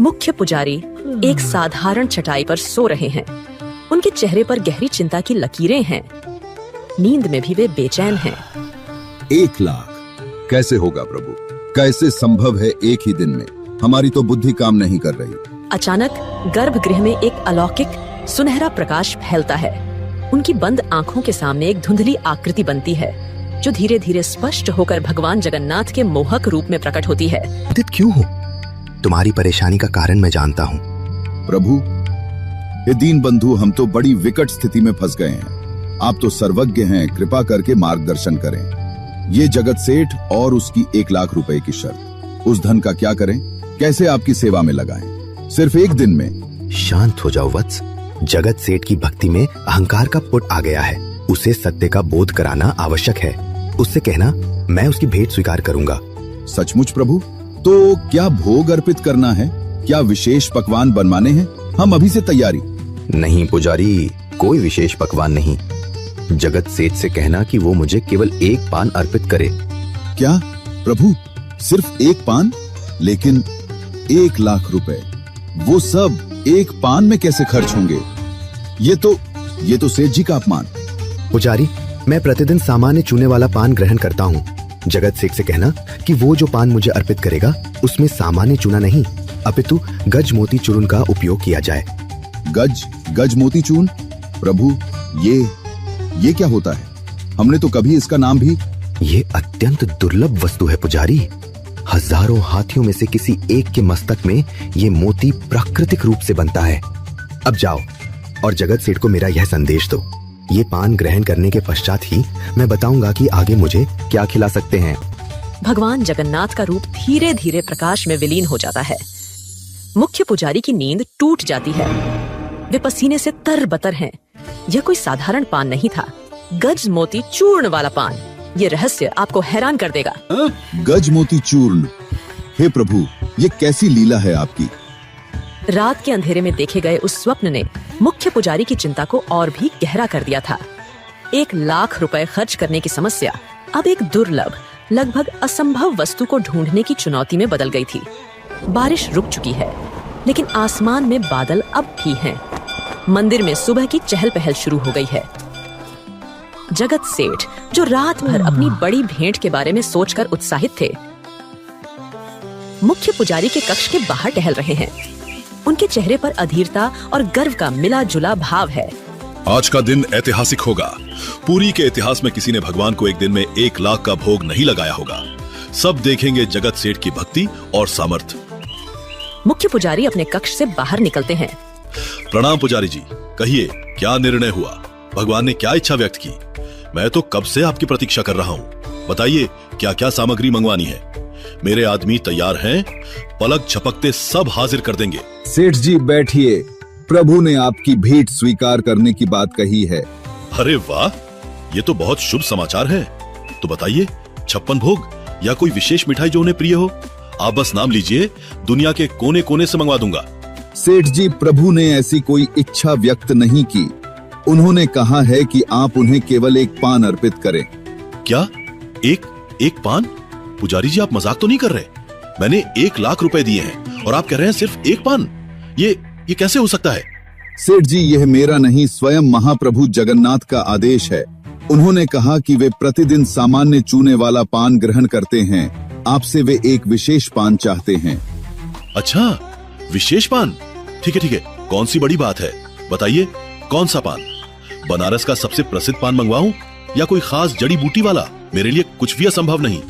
मुख्य पुजारी एक साधारण चटाई पर सो रहे हैं। उनके चेहरे पर गहरी चिंता की लकीरें हैं। नींद में भी वे बेचैन हैं। 1 लाख कैसे होगा प्रभु? कैसे संभव है एक ही दिन में? हमारी तो बुद्धि काम नहीं कर रही। अचानक गर्भगृह में एक अलौकिक सुनहरा प्रकाश फैलता है। उनकी बंद आंखों के सामने एक धुंधली आकृति बनती है जो धीरे धीरे स्पष्ट होकर भगवान जगन्नाथ के मोहक रूप में प्रकट होती है। चिंतित क्यों हो? तुम्हारी परेशानी का कारण मैं जानता हूँ। प्रभु, ये दीन बंधु, हम तो बड़ी विकट स्थिति में फंस गए हैं। आप तो सर्वज्ञ हैं, कृपा करके मार्गदर्शन करें। ये जगत सेठ और उसकी 1 लाख रुपए की शर्त, उस धन का क्या करें? कैसे आपकी सेवा में लगाएं? सिर्फ 1 दिन में। शांत हो जाओ वत्स। जगत सेठ की भक्ति में अहंकार का पुट आ गया है। उसे सत्य का बोध कराना आवश्यक है। उससे कहना, मैं उसकी भेंट स्वीकार करूंगा। सचमुच प्रभु? तो क्या भोग अर्पित करना है? क्या विशेष पकवान बनवाने हैं? हम अभी से तैयारी। नहीं पुजारी, कोई विशेष पकवान नहीं। जगत सेठ से कहना कि वो मुझे केवल 1 पान अर्पित करे। क्या प्रभु, सिर्फ 1 पान? लेकिन 1 लाख रुपए, वो सब 1 पान में कैसे खर्च होंगे? ये तो सेठ जी का अपमान। पुजारी, मैं प्रतिदिन सामान्य चूने वाला पान ग्रहण करता हूँ। जगत सेठ से कहना कि वो जो पान मुझे अर्पित करेगा उसमें सामान्य चूना नहीं अपितु गज मोती चूर्ण का उपयोग किया जाए। गज मोती चूर्ण? प्रभु, ये क्या होता है? हमने तो कभी इसका नाम भी। ये अत्यंत दुर्लभ वस्तु है पुजारी। हजारों हाथियों में से किसी एक के मस्तक में ये मोती प्राकृतिक रूप से बनता है। अब जाओ और जगत सेठ को मेरा यह संदेश दो। ये पान ग्रहण करने के पश्चात ही मैं बताऊंगा कि आगे मुझे क्या खिला सकते हैं। भगवान जगन्नाथ का रूप धीरे धीरे प्रकाश में विलीन हो जाता है। मुख्य पुजारी की नींद टूट जाती है। वे पसीने से तरबतर हैं। यह कोई साधारण पान नहीं था, गज मोती चूर्ण वाला पान। ये रहस्य आपको हैरान कर देगा। गज मोती चूर्ण? हे प्रभु, ये कैसी लीला है आपकी? रात के अंधेरे में देखे गए उस स्वप्न ने मुख्य पुजारी की चिंता को और भी गहरा कर दिया था। 1 लाख रुपए खर्च करने की समस्या अब एक दुर्लभ, लगभग असंभव वस्तु को ढूंढने की चुनौती में बदल गई थी। बारिश रुक चुकी है, लेकिन आसमान में बादल अब भी हैं। मंदिर में सुबह की चहल पहल शुरू हो गई है। जगत सेठ, जो रात भर अपनी बड़ी भेंट के बारे में सोचकर उत्साहित थे, मुख्य पुजारी के कक्ष के बाहर टहल रहे हैं। उनके चेहरे पर अधीरता और गर्व का मिला जुला भाव है। आज का दिन ऐतिहासिक होगा। पुरी के इतिहास में किसी ने भगवान को एक दिन में 1 लाख का भोग नहीं लगाया होगा। सब देखेंगे जगत सेठ की भक्ति और सामर्थ्य। मुख्य पुजारी अपने कक्ष से बाहर निकलते हैं। प्रणाम पुजारी जी, कहिए क्या निर्णय हुआ? भगवान ने क्या इच्छा व्यक्त की? मैं तो कब से आपकी प्रतीक्षा कर रहा हूँ। बताइए क्या क्या सामग्री मंगवानी है? मेरे आदमी तैयार हैं, पलक झपकते सब हाजिर कर देंगे। सेठ जी बैठिए, प्रभु ने आपकी भेंट स्वीकार करने की बात कही है। अरे वाह, ये तो बहुत शुभ समाचार है। तो बताइए, 56 भोग या कोई विशेष मिठाई जो उन्हें प्रिय हो? आप बस नाम लीजिए, दुनिया के कोने कोने से मंगवा दूंगा। सेठ जी, प्रभु ने ऐसी कोई इच्छा व्यक्त नहीं की। उन्होंने कहा है कि आप उन्हें केवल 1 पान अर्पित करें। क्या? एक पान? पुजारी जी, आप मजाक तो नहीं कर रहे? मैंने 1 लाख रुपए दिए हैं और आप कह रहे हैं सिर्फ 1 पान? ये कैसे हो सकता है? सेठ जी, यह मेरा नहीं, स्वयं महाप्रभु जगन्नाथ का आदेश है। उन्होंने कहा कि वे प्रतिदिन सामान्य चूने वाला पान ग्रहण करते हैं। आपसे वे एक विशेष पान चाहते हैं। अच्छा, विशेष पान? ठीक है, कौन सी बड़ी बात है? बताइए, कौन सा पान? बनारस का सबसे प्रसिद्ध पान मंगवाऊं या कोई खास जड़ी बूटी वाला? मेरे लिए कुछ भी असंभव नहीं।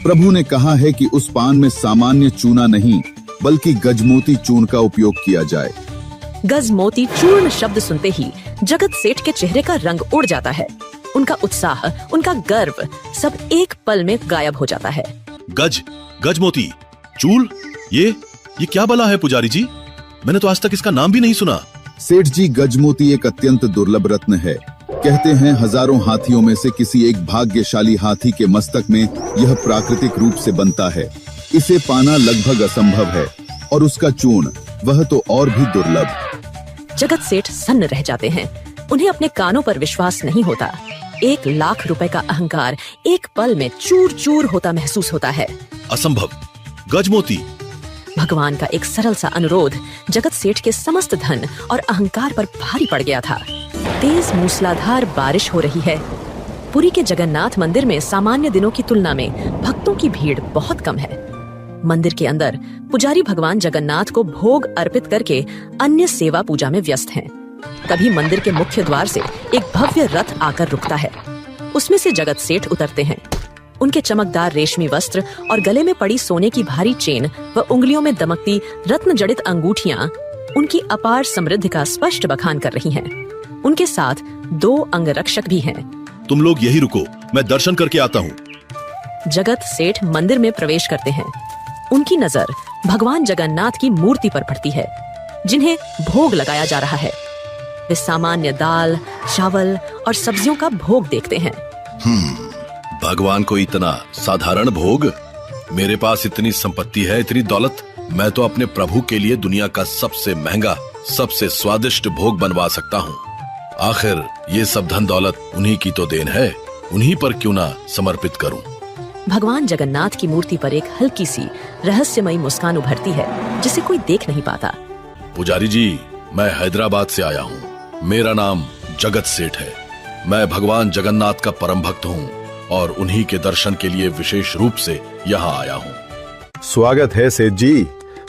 प्रभु ने कहा है कि उस पान में सामान्य चूना नहीं बल्कि गजमोती चूर्ण का उपयोग किया जाए। गजमोती चूर्ण शब्द सुनते ही जगत सेठ के चेहरे का रंग उड़ जाता है। उनका उत्साह, उनका गर्व सब एक पल में गायब हो जाता है। गजमोती चूर्ण? ये क्या बला है पुजारी जी? मैंने तो आज तक इसका नाम भी नहीं सुना। सेठ जी, गजमोती एक अत्यंत दुर्लभ रत्न है। कहते हैं हजारों हाथियों में से किसी एक भाग्यशाली हाथी के मस्तक में यह प्राकृतिक रूप से बनता है। इसे पाना लगभग असंभव है और उसका चूर्ण, वह तो और भी दुर्लभ। जगत सेठ सन्न रह जाते हैं। उन्हें अपने कानों पर विश्वास नहीं होता। 1 लाख रुपए का अहंकार एक पल में चूर चूर होता महसूस होता है। असंभव। गजमोती भगवान का एक सरल सा अनुरोध जगत सेठ के समस्त धन और अहंकार पर भारी पड़ गया था। तेज मूसलाधार बारिश हो रही है। पुरी के जगन्नाथ मंदिर में सामान्य दिनों की तुलना में भक्तों की भीड़ बहुत कम है। मंदिर के अंदर पुजारी भगवान जगन्नाथ को भोग अर्पित करके अन्य सेवा पूजा में व्यस्त हैं। तभी मंदिर के मुख्य द्वार से एक भव्य रथ आकर रुकता है। उसमें से जगत सेठ उतरते हैं। उनके चमकदार रेशमी वस्त्र और गले में पड़ी सोने की भारी चेन व उंगलियों में दमकती रत्न जड़ित अंगूठियां उनकी अपार समृद्धि का स्पष्ट बखान कर रही हैं। उनके साथ 2 अंगरक्षक भी हैं। तुम लोग यही रुको, मैं दर्शन करके आता हूँ। जगत सेठ मंदिर में प्रवेश करते हैं। उनकी नजर भगवान जगन्नाथ की मूर्ति पर पड़ती है, जिन्हें भोग लगाया जा रहा है। वे सामान्य दाल, चावल और सब्जियों का भोग देखते हैं। भगवान को इतना साधारण भोग? मेरे पास इतनी संपत्ति है, इतनी दौलत, मैं तो अपने प्रभु के लिए दुनिया का सबसे महंगा, सबसे स्वादिष्ट भोग बनवा सकता हूँ। आखिर ये सब धन दौलत उन्हीं की तो देन है, उन्हीं पर क्यों ना समर्पित करूं। भगवान जगन्नाथ की मूर्ति पर एक हल्की सी रहस्यमयी मुस्कान उभरती है, जिसे कोई देख नहीं पाता। पुजारी जी, मैं हैदराबाद से आया हूँ। मेरा नाम जगत सेठ है। मैं भगवान जगन्नाथ का परम भक्त हूँ और उन्हीं के दर्शन के लिए विशेष रूप से यहाँ आया हूँ। स्वागत है सेठ जी।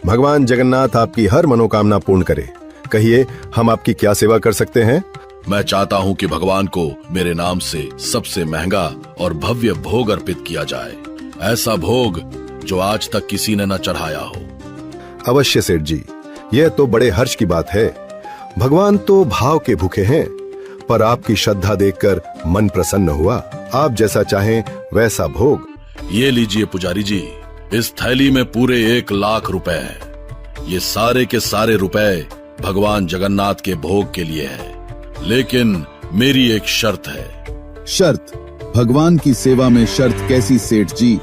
भगवान जगन्नाथ आपकी हर मनोकामना पूर्ण करे। कहिए, हम आपकी क्या सेवा कर सकते हैं? मैं चाहता हूँ कि भगवान को मेरे नाम से सबसे महंगा और भव्य भोग अर्पित किया जाए। ऐसा भोग जो आज तक किसी ने न चढ़ाया हो। अवश्य सेठ जी, यह तो बड़े हर्ष की बात है। भगवान तो भाव के भूखे हैं, पर आपकी श्रद्धा देखकर मन प्रसन्न हुआ। आप जैसा चाहें वैसा भोग। ये लीजिए पुजारी जी, इस थैली में पूरे 1 लाख रुपए हैं। ये सारे के सारे रुपए भगवान जगन्नाथ के भोग के लिए है। लेकिन मेरी एक शर्त है। शर्त? भगवान की सेवा में शर्त कैसी सेठ जी?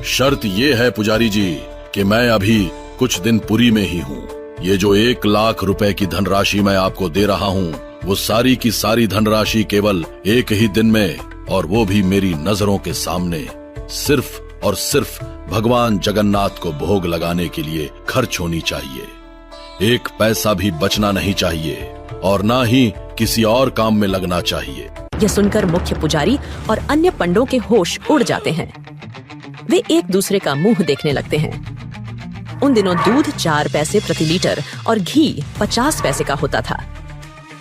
शर्त ये है पुजारी जी कि मैं अभी कुछ दिन पुरी में ही हूँ। ये जो 1 लाख रुपए की धनराशि मैं आपको दे रहा हूँ, वो सारी की सारी धनराशि केवल एक ही दिन में, और वो भी मेरी नजरों के सामने, सिर्फ और सिर्फ भगवान जगन्नाथ को भोग लगाने के लिए खर्च होनी चाहिए। 1 पैसा भी बचना नहीं चाहिए और ना ही किसी और काम में लगना चाहिए। यह सुनकर मुख्य पुजारी और अन्य पंडों के होश उड़ जाते हैं। वे एक दूसरे का मुंह देखने लगते हैं। उन दिनों दूध 4 पैसे प्रति लीटर और घी 50 पैसे का होता था।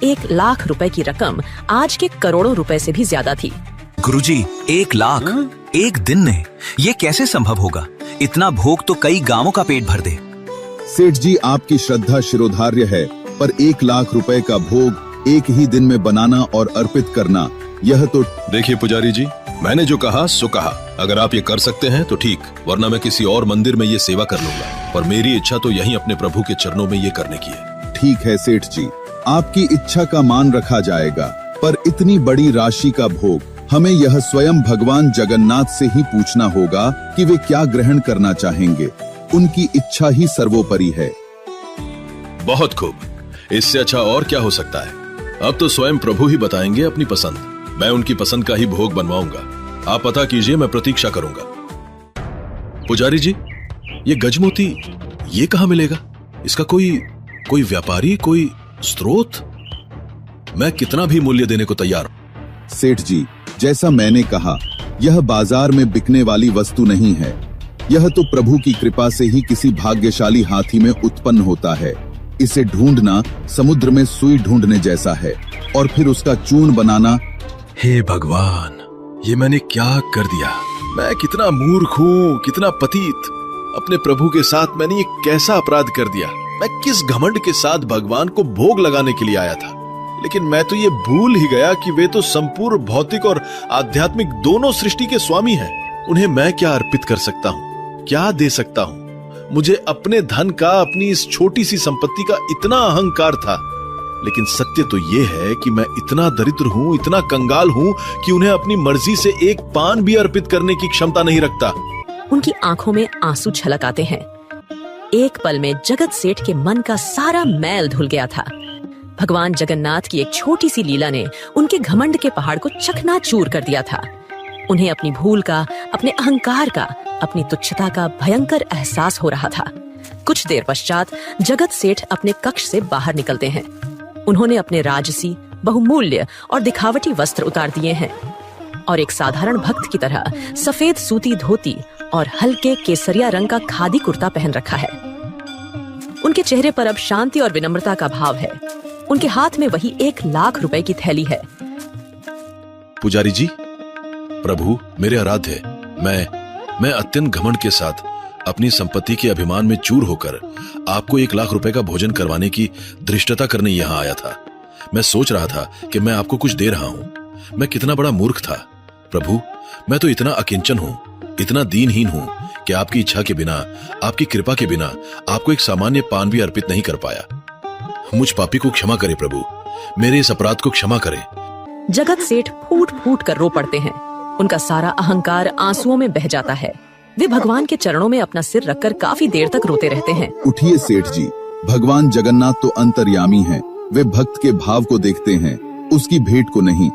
1 लाख रुपए की रकम आज के करोड़ों रुपए से भी ज्यादा थी। गुरुजी, 1 लाख एक दिन में, ये कैसे संभव होगा? इतना भोग तो कई गांवों का पेट भर दे। सेठ जी, आपकी श्रद्धा शिरोधार्य है, पर 1 लाख रुपए का भोग एक ही दिन में बनाना और अर्पित करना, यह तो। देखिए पुजारी जी, मैंने जो कहा सो कहा। अगर आप ये कर सकते हैं तो ठीक, वरना मैं किसी और मंदिर में ये सेवा कर लूंगा। पर मेरी इच्छा तो यहीं अपने प्रभु के चरणों में ये करने की है। ठीक है सेठ जी, आपकी इच्छा का मान रखा जाएगा, पर इतनी बड़ी राशि का भोग हमें यह स्वयं भगवान जगन्नाथ से ही पूछना होगा कि वे क्या ग्रहण करना चाहेंगे। उनकी इच्छा ही सर्वोपरि है। बहुत खूब, इससे अच्छा और क्या हो सकता है। अब तो स्वयं प्रभु ही बताएंगे अपनी पसंद। मैं उनकी पसंद का ही भोग बनवाऊंगा। आप पता कीजिए, मैं प्रतीक्षा करूंगा। पुजारी जी, ये गजमोती ये कहाँ मिलेगा? इसका कोई व्यापारी, कोई स्रोत? मैं कितना भी मूल्य देने को तैयार हूं। सेठ जी, जैसा मैंने कहा, यह बाजार में बिकने वाली वस्तु नहीं है। यह तो प्रभु की कृपा से ही किसी भाग्यशाली हाथी में उत्पन्न होता है। इसे ढूंढना समुद्र में सुई ढूंढने जैसा है, और फिर उसका चूर्ण बनाना। हे भगवान, ये मैंने क्या कर दिया? मैं कितना मूर्ख हूँ, कितना पतित। अपने प्रभु के साथ मैंने ये कैसा अपराध कर दिया? मैं किस घमंड के साथ भगवान को भोग लगाने के लिए आया था? लेकिन मैं तो ये भूल ही गया कि वे तो संपूर्ण भौतिक और आध्यात्मिक दोनों सृष्टि के स्वामी हैं। उन्हें मैं क्या अर्पित कर सकता हूँ, क्या दे सकता हूँ? मुझे अपने धन का, अपनी इस छोटी सी संपत्ति का इतना अहंकार था। लेकिन सत्य तो ये है कि मैं इतना दरिद्र हूँ, इतना कंगाल हूँ कि उन्हें अपनी मर्जी से 1 पान भी अर्पित करने की क्षमता नहीं रखता। उनकी आंखों में आंसू छलक आते हैं। एक पल में जगत सेठ के मन का सारा मैल धुल गया था। भगवान जगन्नाथ की एक छोटी सी लीला ने उनके घमंड के पहाड़ को चकनाचूर कर दिया था। उन्हें अपनी भूल का, अपने अहंकार का, अपनी तुच्छता का भयंकर एहसास हो रहा था। कुछ देर पश्चात जगत सेठ अपने कक्ष से बाहर निकलते हैं। उन्होंने अपने राजसी, बहुमूल्य और दिखावटी वस्त्र उतार दिए हैं और एक साधारण भक्त की तरह सफेद सूती धोती और हल्के केसरिया रंग का खादी कुर्ता पहन रखा है। उनके चेहरे पर अब शांति और विनम्रता का भाव है। उनके हाथ में वही 1 लाख रुपए की थैली है। पुजारी जी, प्रभु मेरे आराध्य, मैं अत्यंत घमंड के साथ अपनी संपत्ति के अभिमान में चूर होकर आपको 1 लाख रुपए का भोजन करवाने की धृष्टता करने यहाँ आया था। मैं सोच रहा था कि मैं आपको कुछ दे रहा हूँ। मैं कितना बड़ा मूर्ख था प्रभु। मैं तो इतना अकिंचन हूँ, इतना दीनहीन हूँ कि आपकी इच्छा के बिना, आपकी कृपा के बिना आपको एक सामान्य पान भी अर्पित नहीं कर पाया। मुझ पापी को क्षमा करे प्रभु, मेरे इस अपराध को क्षमा करे। जगत सेठ फूट फूट कर रो पड़ते हैं। उनका सारा अहंकार आंसुओं में बह जाता है। वे भगवान के चरणों में अपना सिर रखकर काफी देर तक रोते रहते हैं। उठिए सेठ जी, भगवान जगन्नाथ तो अंतर्यामी हैं। वे भक्त के भाव को देखते हैं, उसकी भेंट को नहीं।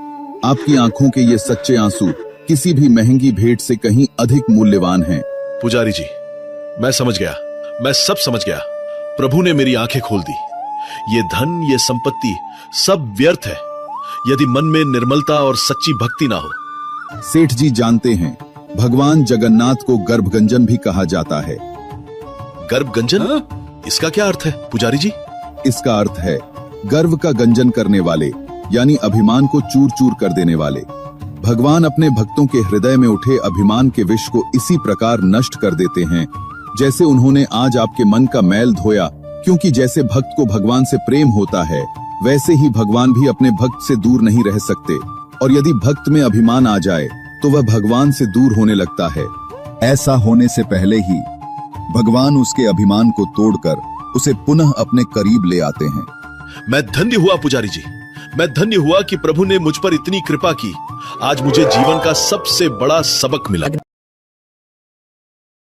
आपकी आंखों के ये सच्चे आंसू किसी भी महंगी भेंट से कहीं अधिक मूल्यवान हैं। पुजारी जी, मैं समझ गया, मैं सब समझ गया। प्रभु ने मेरी आंखें खोल दी। ये धन, ये संपत्ति सब व्यर्थ है यदि मन में निर्मलता और सच्ची भक्ति ना हो। सेठ जी जानते हैं, भगवान जगन्नाथ को गर्भगंजन भी कहा जाता है। गर्भगंजन? इसका क्या अर्थ है पुजारी जी? इसका अर्थ है गर्व का गंजन करने वाले, यानी अभिमान को चूर चूर कर देने वाले। भगवान अपने भक्तों के हृदय में उठे अभिमान के विष को इसी प्रकार नष्ट कर देते हैं जैसे उन्होंने आज आपके मन का मैल धोया। क्योंकि जैसे भक्त को भगवान से प्रेम होता है, वैसे ही भगवान भी अपने भक्त से दूर नहीं रह सकते। और यदि भक्त में अभिमान आ जाए तो वह भगवान से दूर होने लगता है। ऐसा होने से पहले ही भगवान उसके अभिमान को तोड़कर उसे पुनः अपने करीब ले आते हैं। मैं धन्य हुआ पुजारी जी, मैं धन्य हुआ कि प्रभु ने मुझ पर इतनी कृपा की। आज मुझे जीवन का सबसे बड़ा सबक मिला।